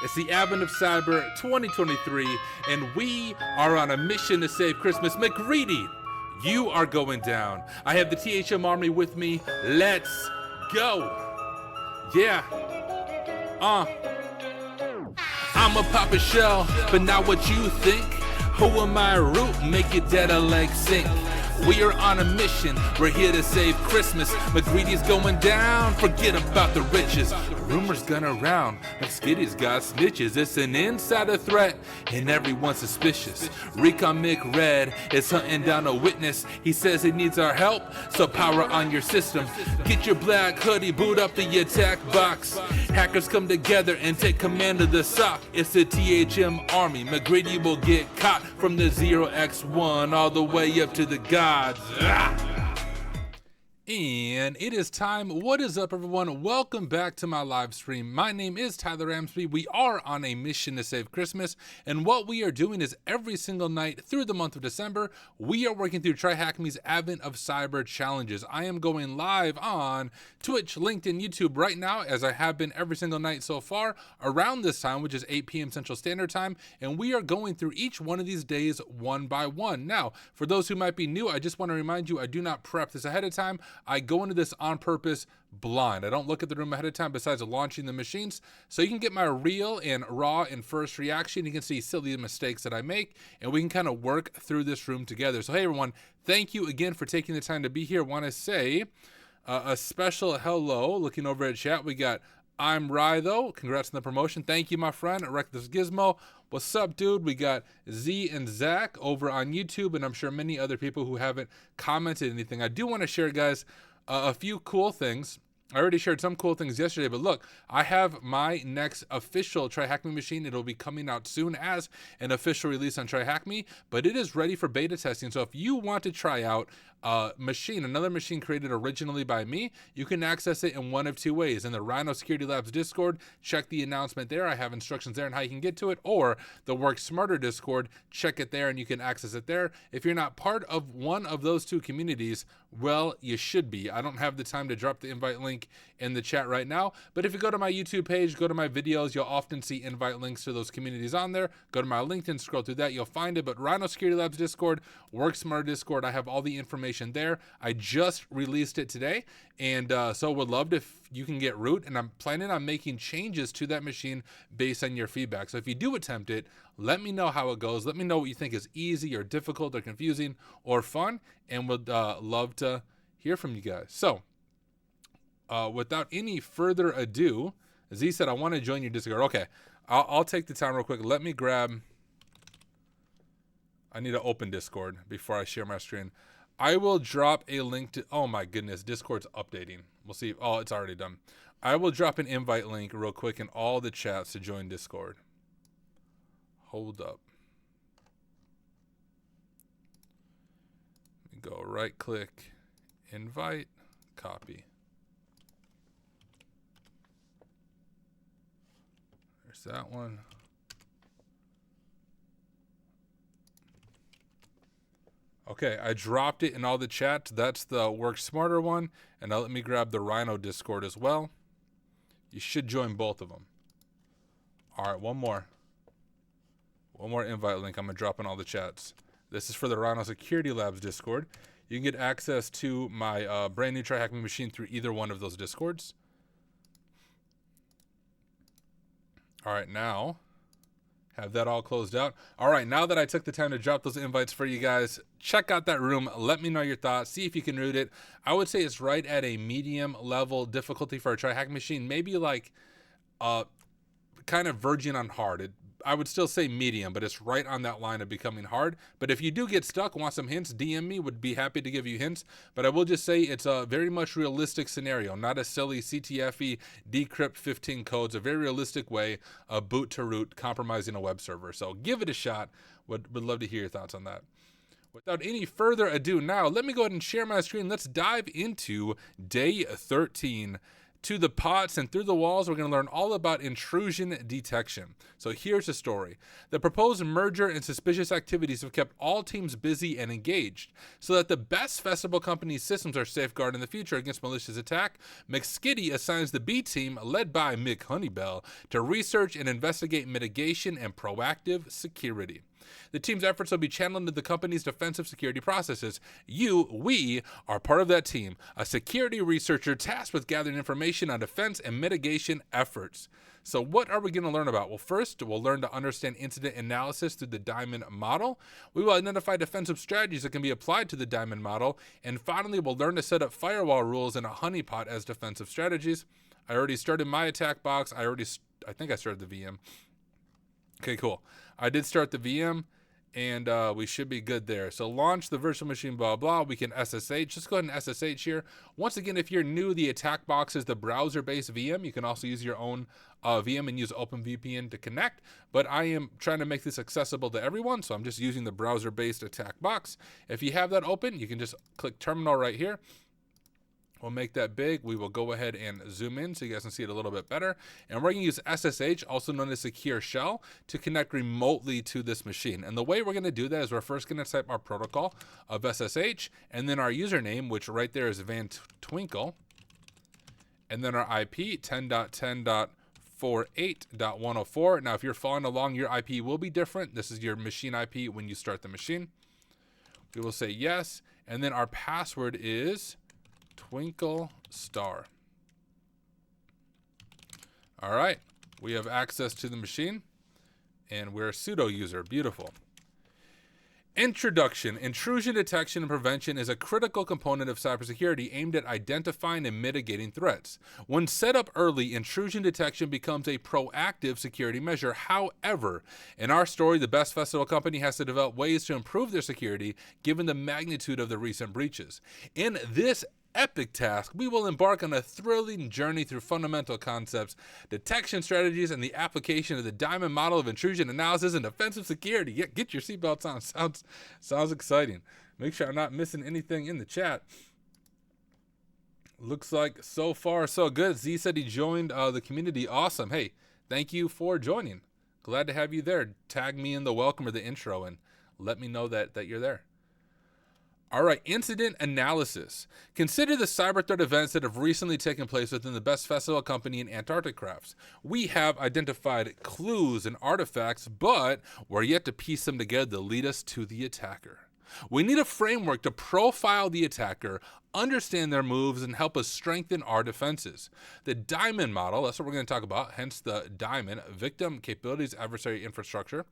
It's the advent of Cyber 2023, and we are on a mission to save Christmas. McGreedy, you are going down. I have the THM Army with me. Let's go. Yeah. I'ma pop a shell, but not what you think. Who am I root? Make it dead a leg sink. We are on a mission, we're here to save Christmas. McGreedy's going down, forget about the riches. Rumors gone around, like Skitty's got snitches. It's an insider threat, and everyone's suspicious. Recon McRed is hunting down a witness. He says he needs our help, so power on your system. Get your black hoodie, boot up the attack box. Hackers come together and take command of the SOC. It's the THM Army. McGreedy will get caught from the 0x1 all the way up to the gods. And it is time. What is up, everyone? Welcome back to my live stream. My name is Tyler Ramsbey. We are on a mission to save Christmas, and what we are doing is every single night through the month of December, we are working through TryHackMe's Advent of Cyber challenges. I am going live on Twitch, LinkedIn, YouTube right now, as I have been every single night so far around this time, which is 8 p.m. Central Standard Time, and we are going through each one of these days one by one. Now, for those who might be new, I just want to remind you, I do not prep this ahead of time. I go into this on purpose blind. I don't look at the room ahead of time besides launching the machines, so you can get my real and raw and first reaction. You can see silly mistakes that I make, and we can kind of work through this room together. So hey everyone, thank you again for taking the time to be here. Want to say a special hello. Looking over at chat, we got I'm Rye though. Congrats on the promotion. Thank you, my friend. Reckless Gizmo. What's up, dude? We got Z and Zach over on YouTube, and I'm sure many other people who haven't commented anything. I do want to share, guys, a few cool things. I already shared some cool things yesterday, but look, I have my next official TryHackMe machine. It'll be coming out soon as an official release on TryHackMe, but it is ready for beta testing. So if you want to try out another machine created originally by me, you can access it in one of two ways. In the Rhino Security Labs Discord, check the announcement there. I have instructions there on how you can get to it, or the Work Smarter Discord, check it there and you can access it there. If you're not part of one of those two communities, well, you should be. I don't have the time to drop the invite link in the chat right now, but if you go to my YouTube page, go to my videos, you'll often see invite links to those communities on there. Go to my LinkedIn, scroll through that, you'll find it. But Rhino Security Labs Discord, Work Smarter Discord, I have all the information there. I just released it today, and so would love if you can get root, and I'm planning on making changes to that machine based on your feedback. So if you do attempt it, let me know how it goes. Let me know what you think is easy or difficult or confusing or fun, and would love to hear from you guys. So without any further ado, Z said, I want to join your Discord. Okay, I'll take the time real quick. Let me grab, I need to open Discord before I share my screen. I will drop a link to, oh my goodness, Discord's updating. We'll see. Oh, it's already done. I will drop an invite link real quick in all the chats to join Discord. Hold up. Let me go right click, invite, copy. There's that one. Okay, I dropped it in all the chats. That's the Work Smarter one. And now let me grab the Rhino Discord as well. You should join both of them. All right, one more. One more invite link I'm going to drop in all the chats. This is for the Rhino Security Labs Discord. You can get access to my brand new TryHackMe machine through either one of those Discords. All right, now have that all closed out. All right, now that I took the time to drop those invites for you guys, check out that room. Let me know your thoughts. See if you can root it. I would say it's right at a medium level difficulty for a TryHack machine. Maybe like kind of verging on hard. I would still say medium, but it's right on that line of becoming hard. But if you do get stuck, want some hints, DM me. Would be happy to give you hints. But I will just say it's a very much realistic scenario, not a silly CTFE decrypt 15 codes, a very realistic way of boot to root compromising a web server. So give it a shot. Would love to hear your thoughts on that. Without any further ado now, let me go ahead and share my screen. Let's dive into day 13. to the pots and through the walls, we're going to learn all about intrusion detection. So here's the story. The proposed merger and suspicious activities have kept all teams busy and engaged. So that the best festival company's systems are safeguarded in the future against malicious attack, McSkitty assigns the B team, led by Mick Honeybell, to research and investigate mitigation and proactive security. The team's efforts will be channeled into the company's defensive security processes. We are part of that team, a security researcher tasked with gathering information on defense and mitigation efforts. So what are we going to learn about? Well, first, we'll learn to understand incident analysis through the Diamond model. We will identify defensive strategies that can be applied to the Diamond model. And finally, we'll learn to set up firewall rules and a honeypot as defensive strategies. I already started my attack box. I think I started the VM. Okay, cool. I did start the VM, and we should be good there. So launch the virtual machine, blah, blah. We can SSH. Just go ahead and SSH here. Once again, if you're new, the attack box is the browser-based VM. You can also use your own VM and use OpenVPN to connect. But I am trying to make this accessible to everyone, so I'm just using the browser-based attack box. If you have that open, you can just click terminal right here. We'll make that big. We will go ahead and zoom in so you guys can see it a little bit better. And we're going to use SSH, also known as Secure Shell, to connect remotely to this machine. And the way we're going to do that is we're first going to type our protocol of SSH, and then our username, which right there is Van Twinkle, and then our IP, 10.10.48.104. Now, if you're following along, your IP will be different. This is your machine IP when you start the machine. We will say yes, and then our password is Twinkle Star. All right, we have access to the machine, and we're a pseudo user. Beautiful. Introduction. Intrusion detection and prevention is a critical component of cybersecurity aimed at identifying and mitigating threats. When set up early, intrusion detection becomes a proactive security measure. However, in our story, the best festival company has to develop ways to improve their security given the magnitude of the recent breaches. In this epic task, we will embark on a thrilling journey through fundamental concepts, detection strategies, and the application of the Diamond model of intrusion analysis and defensive security. Get your seatbelts on. Sounds exciting. Make sure I'm not missing anything in the chat. Looks like so far so good. Z said he joined the community. Awesome. Hey, thank you for joining. Glad to have you there. Tag me in the welcome or the intro and let me know that you're there. All right, incident analysis. Consider the cyber threat events that have recently taken place within the best festival company in Antarctic crafts. We have identified clues and artifacts, but we're yet to piece them together to lead us to the attacker. We need a framework to profile the attacker, understand their moves, and help us strengthen our defenses. The Diamond model, that's what we're going to talk about, hence the Diamond, victim capabilities, adversary infrastructure.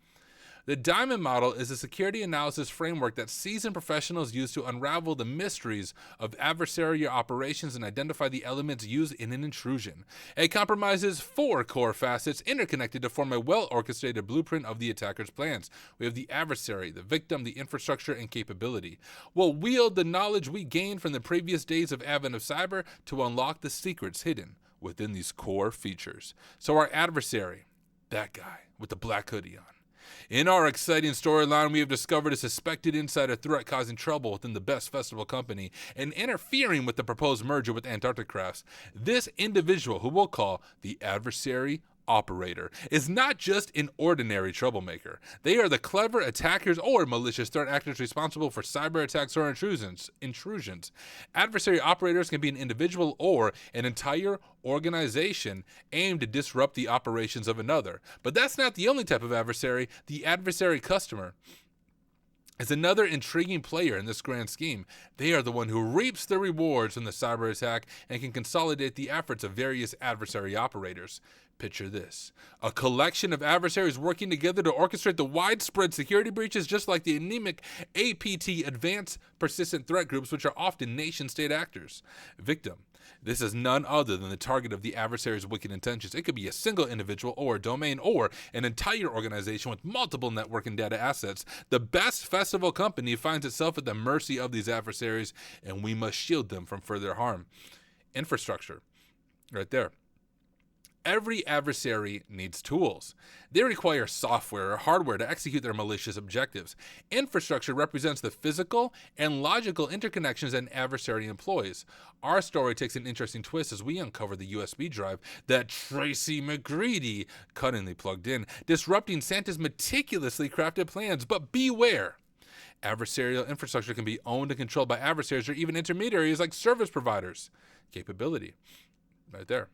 The Diamond model is a security analysis framework that seasoned professionals use to unravel the mysteries of adversarial operations and identify the elements used in an intrusion. It comprises 4 core facets interconnected to form a well-orchestrated blueprint of the attacker's plans. We have the adversary, the victim, the infrastructure, and capability. We'll wield the knowledge we gained from the previous days of Advent of Cyber to unlock the secrets hidden within these core features. So our adversary, that guy with the black hoodie on. In our exciting storyline, we have discovered a suspected insider threat causing trouble within the best festival company and interfering with the proposed merger with Antarctic Crafts. This individual, who we'll call the adversary operator, is not just an ordinary troublemaker. They are the clever attackers or malicious threat actors responsible for cyber attacks or intrusions. Adversary operators can be an individual or an entire organization aimed to disrupt the operations of another. But that's not the only type of adversary. The adversary customer is another intriguing player in this grand scheme. They are the one who reaps the rewards from the cyber attack and can consolidate the efforts of various adversary operators. Picture this: a collection of adversaries working together to orchestrate the widespread security breaches, just like the anemic APT, Advanced Persistent Threat Groups, which are often nation-state actors. Victim: this is none other than the target of the adversary's wicked intentions. It could be a single individual or a domain or an entire organization with multiple network and data assets. The best festival company finds itself at the mercy of these adversaries, and we must shield them from further harm. Infrastructure, right there. Every adversary needs tools. They require software or hardware to execute their malicious objectives. Infrastructure represents the physical and logical interconnections an adversary employs. Our story takes an interesting twist as we uncover the USB drive that Tracy McGreedy cunningly plugged in, disrupting Santa's meticulously crafted plans. But beware! Adversarial infrastructure can be owned and controlled by adversaries or even intermediaries like service providers. Capability. Right there.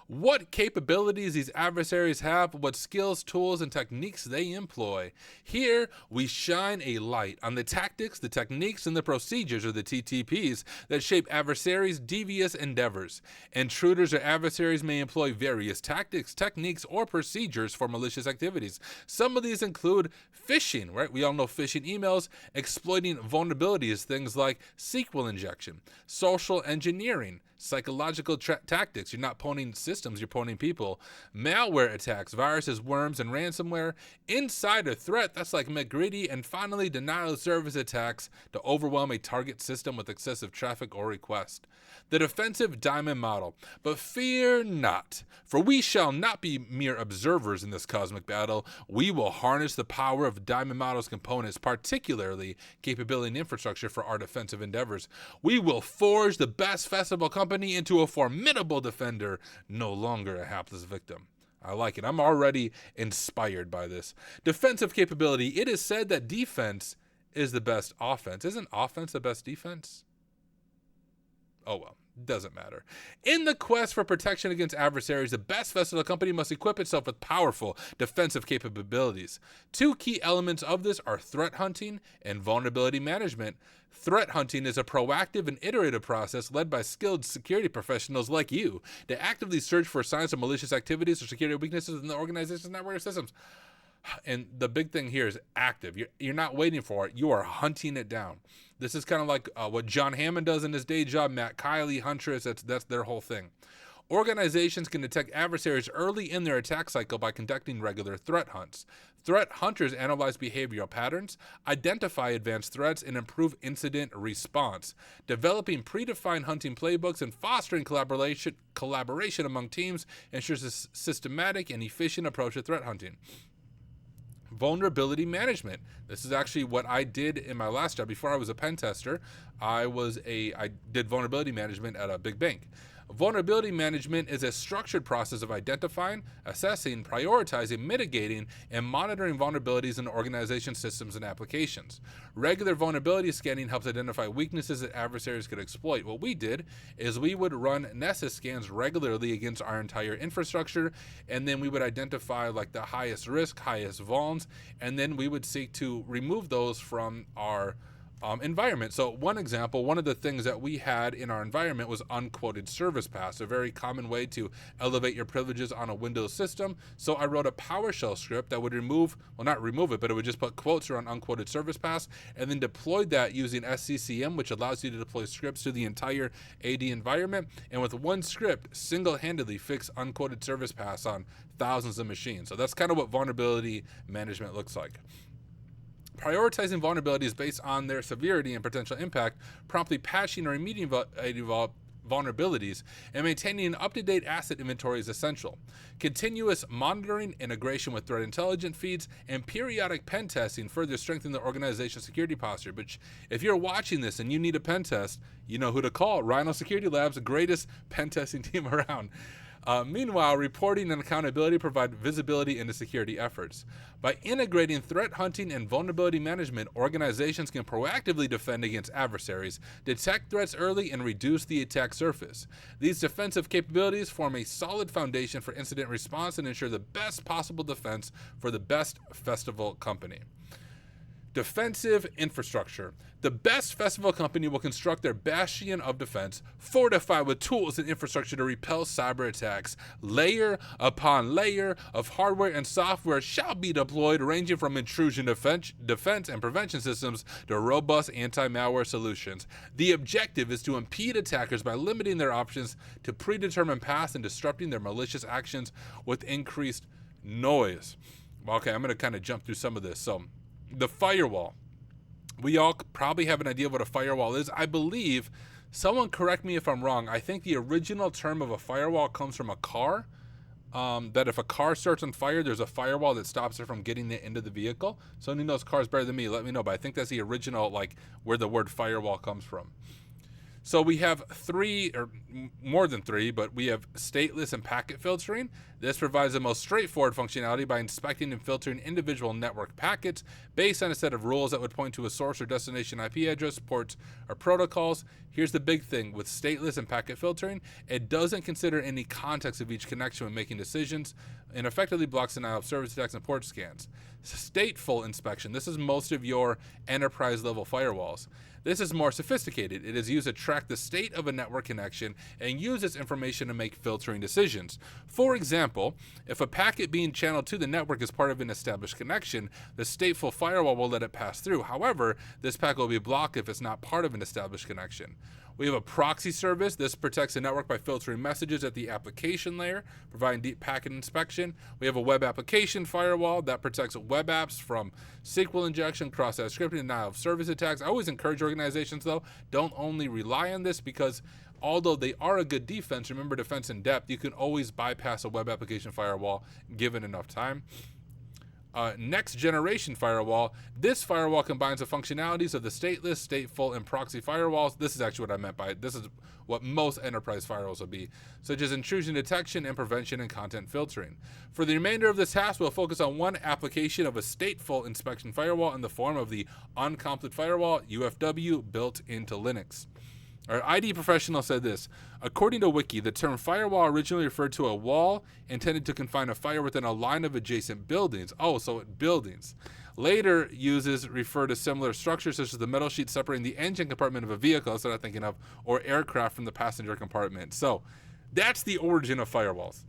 What capabilities these adversaries have, what skills, tools, and techniques they employ. Here, we shine a light on the tactics, the techniques, and the procedures, or the TTPs, that shape adversaries' devious endeavors. Intruders or adversaries may employ various tactics, techniques, or procedures for malicious activities. Some of these include phishing, right? We all know phishing emails, exploiting vulnerabilities, things like SQL injection, social engineering, psychological tactics. You're not pwning systems, you're pwning people. Malware attacks, viruses, worms, and ransomware. Insider threat, that's like McGreedy. And finally, denial of service attacks to overwhelm a target system with excessive traffic or request. The defensive diamond model. But fear not, for we shall not be mere observers in this cosmic battle. We will harness the power of diamond model's components, particularly capability and infrastructure, for our defensive endeavors. We will forge the best festival company into a formidable defender, no longer a hapless victim. I like it. I'm already inspired by this. Defensive capability. It is said that defense is the best offense. Isn't offense the best defense? Oh well, doesn't matter. In the quest for protection against adversaries, the best festival company must equip itself with powerful defensive capabilities. Two key elements of this are threat hunting and vulnerability management. Threat hunting is a proactive and iterative process led by skilled security professionals like you to actively search for signs of malicious activities or security weaknesses in the organization's network systems. And the big thing here is active. You're not waiting for it. You are hunting it down. This is kind of like what John Hammond does in his day job, Matt Kiley, Huntress. That's their whole thing. Organizations can detect adversaries early in their attack cycle by conducting regular threat hunts. Threat hunters analyze behavioral patterns, identify advanced threats, and improve incident response. Developing predefined hunting playbooks and fostering collaboration among teams ensures a systematic and efficient approach to threat hunting. Vulnerability management. This is actually what I did in my last job. Before I was a pen tester, I did vulnerability management at a big bank. Vulnerability management is a structured process of identifying, assessing, prioritizing, mitigating, and monitoring vulnerabilities in organization systems and applications. Regular vulnerability scanning helps identify weaknesses that adversaries could exploit. What we did is we would run Nessus scans regularly against our entire infrastructure, and then we would identify like the highest risk, highest vulns, and then we would seek to remove those from our environment. So one example, one of the things that we had in our environment was unquoted service paths, a very common way to elevate your privileges on a Windows system. So I wrote a PowerShell script that would not remove it, but it would just put quotes around unquoted service paths, and then deployed that using SCCM, which allows you to deploy scripts to the entire AD environment. And with one script, single-handedly fix unquoted service paths on thousands of machines. So that's kind of what vulnerability management looks like. Prioritizing vulnerabilities based on their severity and potential impact, promptly patching or remediating vulnerabilities, and maintaining an up-to-date asset inventory is essential. Continuous monitoring, integration with threat intelligence feeds, and periodic pen testing further strengthen the organization's security posture. But if you're watching this and you need a pen test, you know who to call. Rhino Security Labs, the greatest pen testing team around. Meanwhile, reporting and accountability provide visibility into security efforts. By integrating threat hunting and vulnerability management, organizations can proactively defend against adversaries, detect threats early, and reduce the attack surface. These defensive capabilities form a solid foundation for incident response and ensure the best possible defense for the best festival company. Defensive infrastructure. The best festival company will construct their bastion of defense, fortified with tools and infrastructure to repel cyber attacks. Layer upon layer of hardware and software shall be deployed, ranging from intrusion defense and prevention systems to robust anti-malware solutions. The objective is to impede attackers by limiting their options to predetermined paths and disrupting their malicious actions with increased noise. Okay, I'm going to kind of jump through some of this. So, the firewall. We all probably have an idea of what a firewall is. I believe Someone correct me if I'm wrong. I think the original term of a firewall comes from a car. That if a car starts on fire, there's a firewall that stops it from getting it into the vehicle. Someone who knows cars better than me, let me know. But I think that's the original, like, where the word firewall comes from. So we have three, or more than three, but we have stateless and packet filtering. This provides the most straightforward functionality by inspecting and filtering individual network packets based on a set of rules that would point to a source or destination IP address, ports, or protocols. Here's the big thing with stateless and packet filtering. It doesn't consider any context of each connection when making decisions and effectively blocks denial of service attacks and port scans. Stateful inspection. This is most of your enterprise level firewalls. This is more sophisticated. It is used to track the state of a network connection and use this information to make filtering decisions. For example, if a packet being channeled to the network is part of an established connection, the stateful firewall will let it pass through. However, this packet will be blocked if it's not part of an established connection. We have a proxy service. This protects the network by filtering messages at the application layer, providing deep packet inspection. We have a web application firewall that protects web apps from SQL injection, cross-site scripting, and denial of service attacks. I always encourage organizations, though, don't only rely on this, because although they are a good defense, remember defense in depth, you can always bypass a web application firewall given enough time. Next generation firewall. This firewall combines the functionalities of the stateless, stateful, and proxy firewalls. This is actually what I meant by it. This is what most enterprise firewalls will be, such as intrusion detection and prevention and content filtering. For the remainder of this task, we'll focus on one application of a stateful inspection firewall in the form of the uncomplicated firewall, UFW, built into Linux. Our ID professional said this: according to Wiki, the term firewall originally referred to a wall intended to confine a fire within a line of adjacent buildings. Oh, so buildings. Later uses refer to similar structures such as the metal sheet separating the engine compartment of a vehicle, that's what I'm thinking of, or aircraft from the passenger compartment. So that's the origin of firewalls.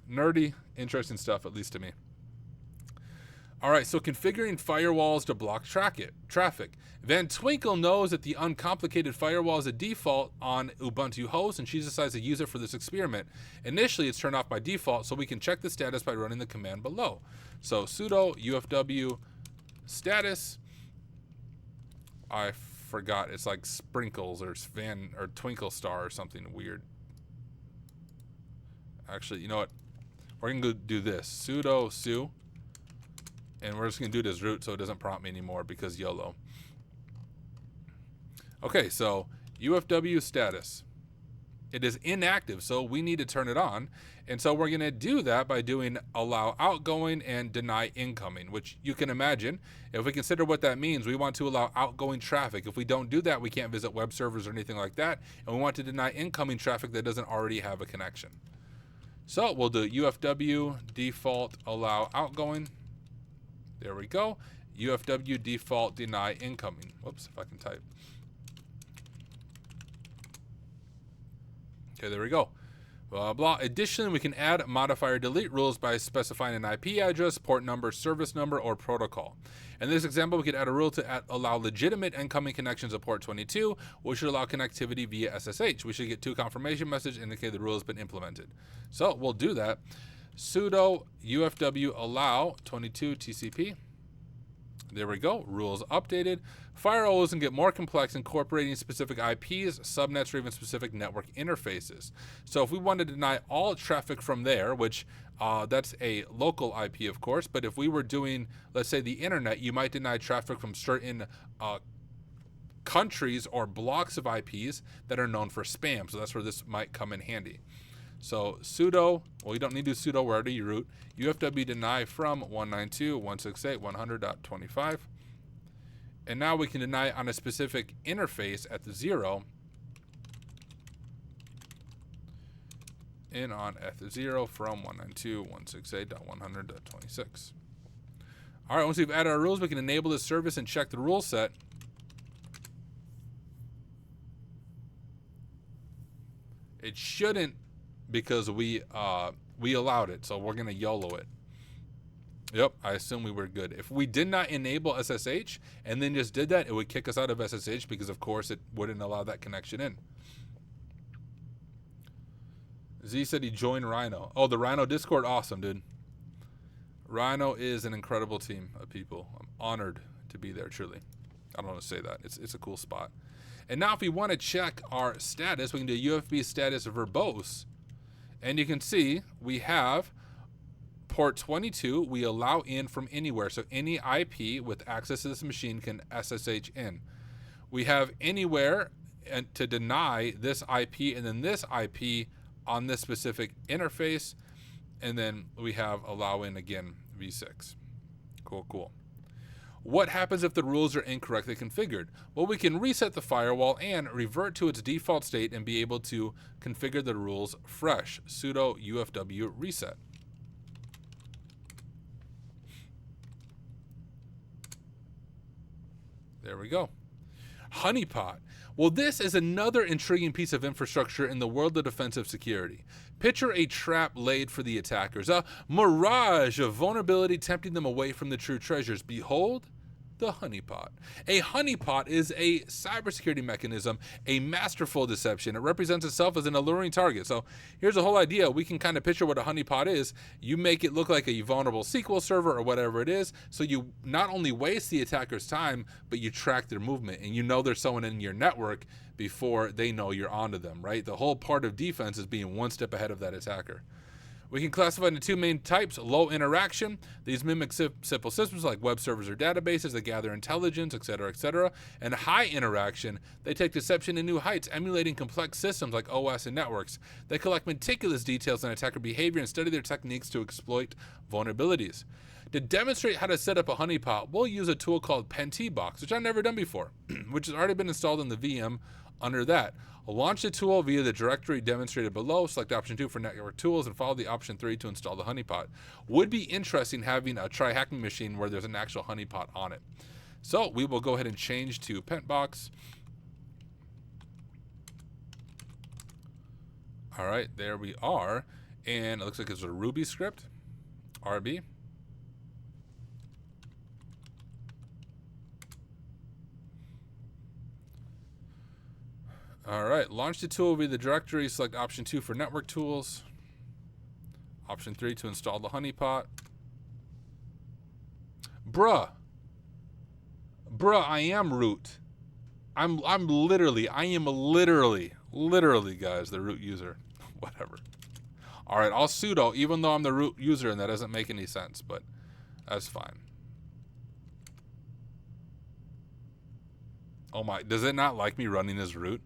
Nerdy, interesting stuff, at least to me. All right, so configuring firewalls to block traffic. Van Twinkle knows that the uncomplicated firewall is a default on Ubuntu host, and she decides to use it for this experiment. Initially, it's turned off by default, so we can check the status by running the command below. So sudo ufw status. I forgot, it's like sprinkles or twinkle star or something weird. Actually, you know what? We're gonna go do this. Sudo su. And we're just going to do it as root so it doesn't prompt me anymore because YOLO. Okay, so UFW status. It is inactive, so we need to turn it on. And so we're going to do that by doing allow outgoing and deny incoming, which you can imagine. If we consider what that means, we want to allow outgoing traffic. If we don't do that, we can't visit web servers or anything like that. And we want to deny incoming traffic that doesn't already have a connection. So we'll do UFW default allow outgoing. There we go. UFW default deny incoming. Whoops, if I can type. Okay, there we go. Blah, blah. Additionally, we can add modifier delete rules by specifying an IP address, port number, service number, or protocol. In this example, we could add a rule to allow legitimate incoming connections of port 22, which should allow connectivity via SSH. We should get 2 confirmation messages indicating the rule has been implemented. So we'll do that. Sudo UFW allow 22 TCP. There we go. Rules updated. Firewalls can get more complex, incorporating specific IPs, subnets, or even specific network interfaces. So if we want to deny all traffic from there, which that's a local IP, of course, but if we were doing, let's say, the internet, you might deny traffic from certain countries or blocks of IPs that are known for spam. So that's where this might come in handy. So sudo, well, you don't need to do sudo, we're already root. UFW deny from 192.168.100.25. And now we can deny on a specific interface at the 0. In on at the 0 from 192.168.100.26. All right, once we've added our rules, we can enable this service and check the rule set. It shouldn't, because we allowed it, so we're gonna YOLO it. Yep, I assume we were good. If we did not enable SSH and then just did that, it would kick us out of SSH because, of course, it wouldn't allow that connection in. Z said he joined Rhino. Oh, the Rhino Discord, awesome, dude. Rhino is an incredible team of people. I'm honored to be there, truly. I don't want to say that. It's a cool spot. And now if we want to check our status, we can do UFB status verbose. And you can see we have port 22, we allow in from anywhere. So any IP with access to this machine can SSH in. We have anywhere and to deny this IP and then this IP on this specific interface. And then we have allow in again, v6. Cool, cool. What happens if the rules are incorrectly configured? Well, we can reset the firewall and revert to its default state and be able to configure the rules fresh. Sudo UFW reset. There we go. Honeypot. Well, this is another intriguing piece of infrastructure in the world of defensive security. Picture a trap laid for the attackers, a mirage of vulnerability tempting them away from the true treasures. Behold, the honeypot. A honeypot is a cybersecurity mechanism, a masterful deception. It represents itself as an alluring target. So here's the whole idea. We can kind of picture what a honeypot is. You make it look like a vulnerable SQL server or whatever it is, so you not only waste the attacker's time, but you track their movement, and you know there's someone in your network before they know you're onto them, right? The whole part of defense is being one step ahead of that attacker. We can classify into two main types: low interaction. These mimic simple systems like web servers or databases that gather intelligence, etc., etc. And high interaction. They take deception to new heights, emulating complex systems like OS and networks. They collect meticulous details on attacker behavior and study their techniques to exploit vulnerabilities. To demonstrate how to set up a honeypot, we'll use a tool called PenTBox, which I've never done before, which has already been installed in the VM under that. I'll launch the tool via the directory demonstrated below, select option 2 for network tools, and follow the option 3 to install the honeypot. Would be interesting having a TryHackMe machine where there's an actual honeypot on it. So we will go ahead and change to PentBox. All right, there we are. And it looks like it's a Ruby script, RB. All right, launch the tool via the directory, select option 2 for network tools, option 3 to install the honeypot. Bruh, I am root. I am literally, guys, the root user. Whatever. All right, I'll sudo, even though I'm the root user, and that doesn't make any sense, but that's fine. Oh my, does it not like me running as root?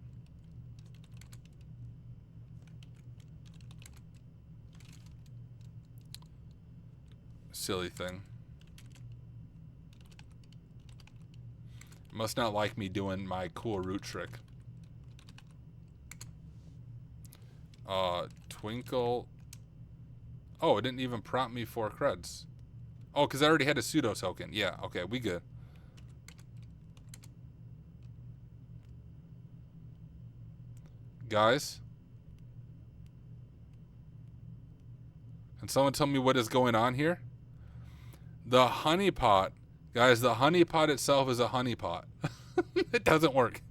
Silly thing. Must not like me doing my cool root trick. Twinkle. Oh, it didn't even prompt me for creds. Oh, because I already had a sudo token. Yeah, okay, we good. Guys? Can someone tell me what is going on here? The honeypot. Guys, the honeypot itself is a honeypot. It doesn't work.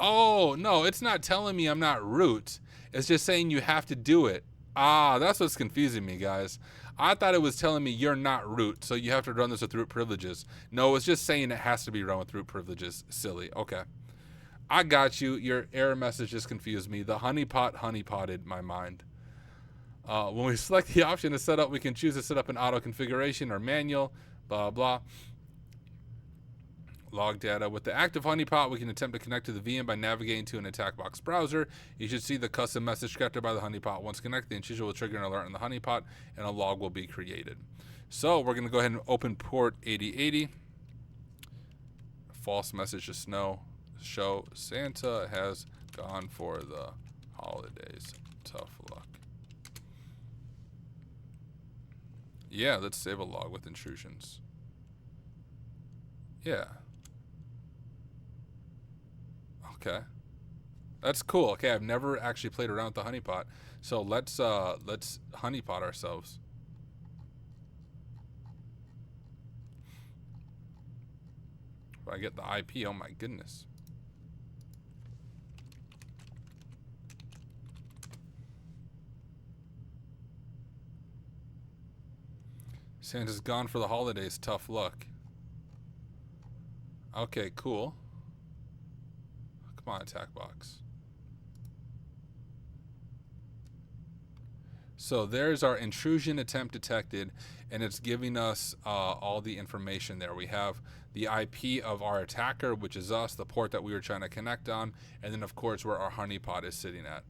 Oh, no, it's not telling me I'm not root. It's just saying you have to do it. Ah, that's what's confusing me, guys. I thought it was telling me you're not root, so you have to run this with root privileges. No, it's just saying it has to be run with root privileges. Silly. Okay. I got you. Your error message just confused me. The honeypot honeypotted my mind. When we select the option to set up, we can choose to set up an auto configuration or manual, blah, blah. Log data. With the active honeypot, we can attempt to connect to the VM by navigating to an attack box browser. You should see the custom message captured by the honeypot. Once connected, the intrusion will trigger an alert on the honeypot, and a log will be created. So we're going to go ahead and open port 8080. False message to show Santa has gone for the holidays. Tough luck. Yeah, let's save a log with intrusions. Yeah. Okay. That's cool. Okay, I've never actually played around with the honeypot. So let's honeypot ourselves. If I get the IP, oh my goodness. Santa's gone for the holidays. Tough luck. Okay, cool. Come on, attack box. So there's our intrusion attempt detected, and it's giving us all the information there. We have the IP of our attacker, which is us, the port that we were trying to connect on, and then of course where our honeypot is sitting at.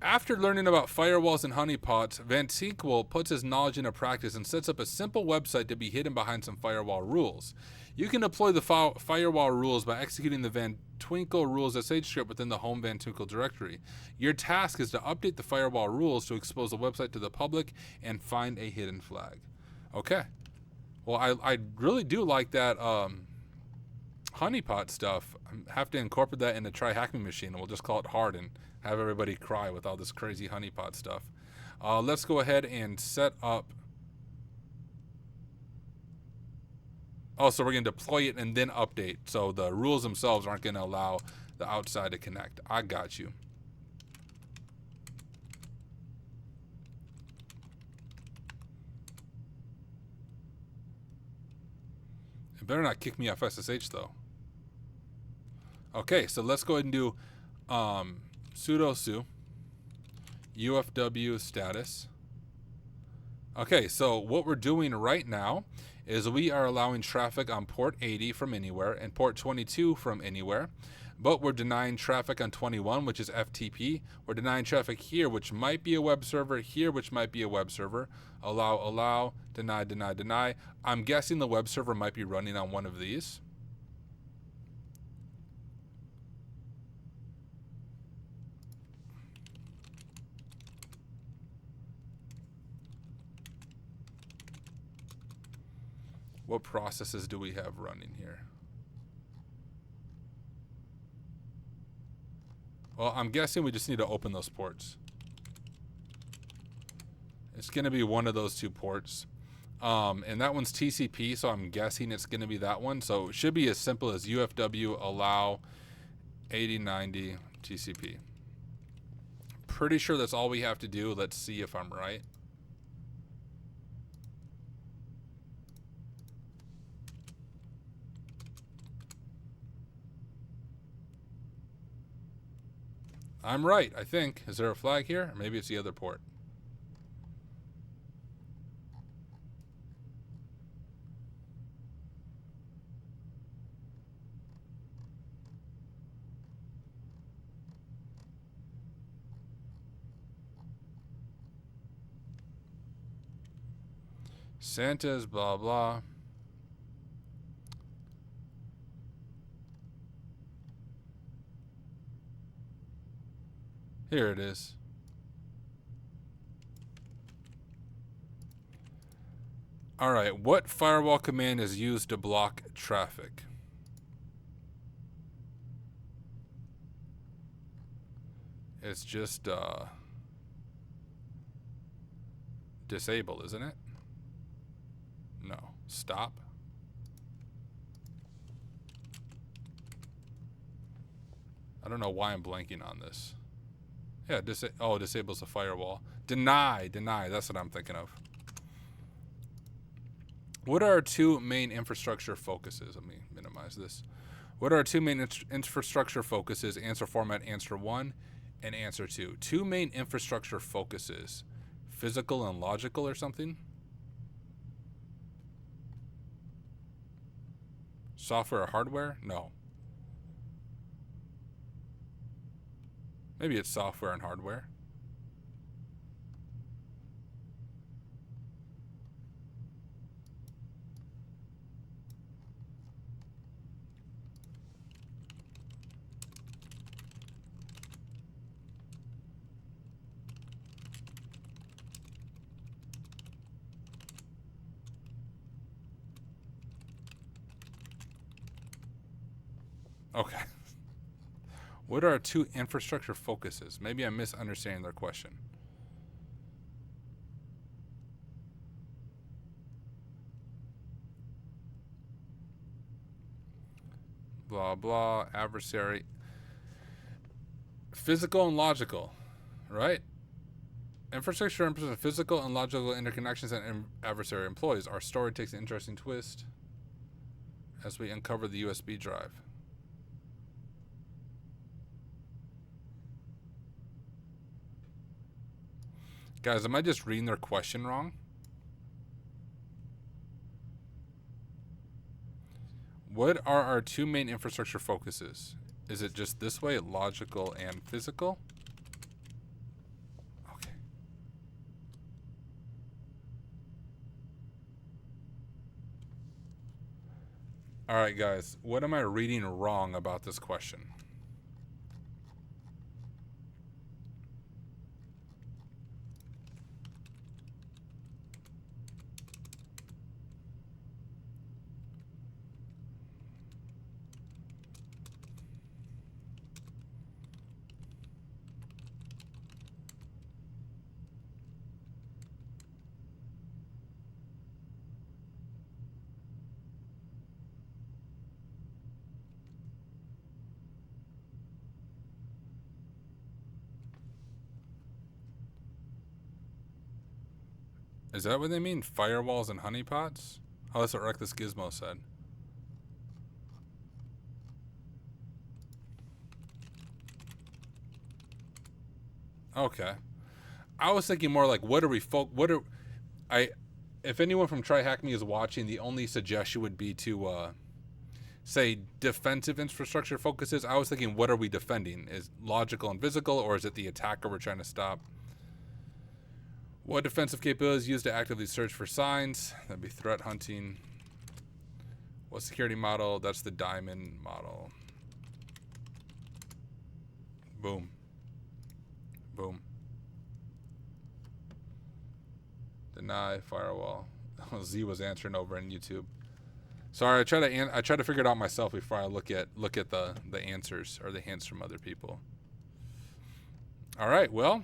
After learning about firewalls and honeypots, Van Tinkle puts his knowledge into practice and sets up a simple website to be hidden behind some firewall rules. You can deploy the firewall rules by executing the Van Twinkle rules sh script within the home Van Twinkle directory. Your task is to update the firewall rules to expose the website to the public and find a hidden flag. Okay. Well, I really do like that honeypot stuff. I have to incorporate that in the TryHackMe machine, and we'll just call it hard and have everybody cry with all this crazy honeypot stuff. Let's go ahead and set up. Oh, so we're going to deploy it and then update. So the rules themselves aren't going to allow the outside to connect. I got you. It better not kick me off SSH though. Okay, so let's go ahead and do sudo su ufw status. Okay, so what we're doing right now is we are allowing traffic on port 80 from anywhere and port 22 from anywhere, but we're denying traffic on 21, which is FTP. We're denying traffic here, which might be a web server, here, which might be a web server. Allow, deny, deny, deny. I'm guessing the web server might be running on one of these. What processes do we have running here? Well, I'm guessing we just need to open those ports. It's going to be one of those two ports. And that one's TCP, so I'm guessing it's going to be that one. So it should be as simple as UFW allow 8090 TCP. Pretty sure that's all we have to do. Let's see if I'm right. I'm right, I think. Is there a flag here? Or maybe it's the other port. Santa's blah blah. Here it is. All right, what firewall command is used to block traffic? It's just disable, isn't it? No, stop. I don't know why I'm blanking on this. Yeah, disables the firewall. Deny, that's what I'm thinking of. What are our two main infrastructure focuses? Let me minimize this. What are our two main infrastructure focuses? Answer format, answer 1 and answer 2. Two main infrastructure focuses. Physical and logical or something? Software or hardware? No. Maybe it's software and hardware. Okay. What are our two infrastructure focuses? Maybe I'm misunderstanding their question. Blah, blah, adversary. Physical and logical, right? Infrastructure represents physical and logical interconnections that adversary employs. Our story takes an interesting twist as we uncover the USB drive. Guys, am I just reading their question wrong? What are our two main infrastructure focuses? Is it just this way, logical and physical? Okay. All right, guys, what am I reading wrong about this question? Is that what they mean? Firewalls and honeypots? Oh, that's what Reckless Gizmo said. Okay. I was thinking more like, what are we if anyone from TryHackMe is watching, the only suggestion would be to say defensive infrastructure focuses. I was thinking, what are we defending? Is logical and physical, or is it the attacker we're trying to stop? What defensive capabilities used to actively search for signs? That'd be threat hunting. What security model? That's the diamond model. Boom. Boom. Deny firewall. Z was answering over in YouTube. Sorry, I try to figure it out myself before I look at the answers or the hints from other people. All right, well,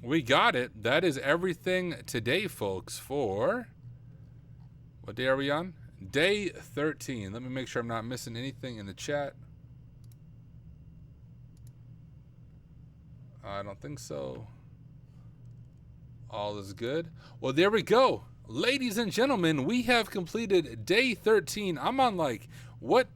we got it. That is everything today, folks, for what day are we on? Day 13. Let me make sure I'm not missing anything in the chat. I don't think so. All is good. Well, there we go. Ladies and gentlemen, we have completed day 13. I'm on what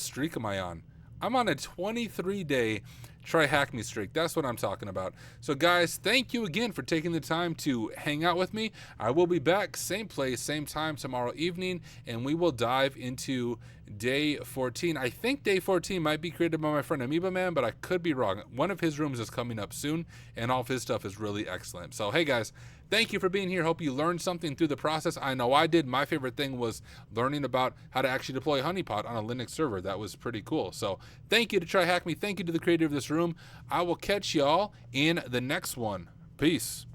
streak am I on? I'm on a 23-day TryHackMe streak. That's what I'm talking about. So guys, thank you again for taking the time to hang out with me. I will be back same place, same time tomorrow evening, and we will dive into day 14. I think day 14 might be created by my friend Amoeba Man, but I could be wrong. One of his rooms is coming up soon, and all of his stuff is really excellent. So hey guys, thank you for being here. Hope you learned something through the process. I know I did. My favorite thing was learning about how to actually deploy honeypot on a Linux server. That was pretty cool. So thank you to TryHackMe. Thank you to the creator of this room. I will catch y'all in the next one. Peace.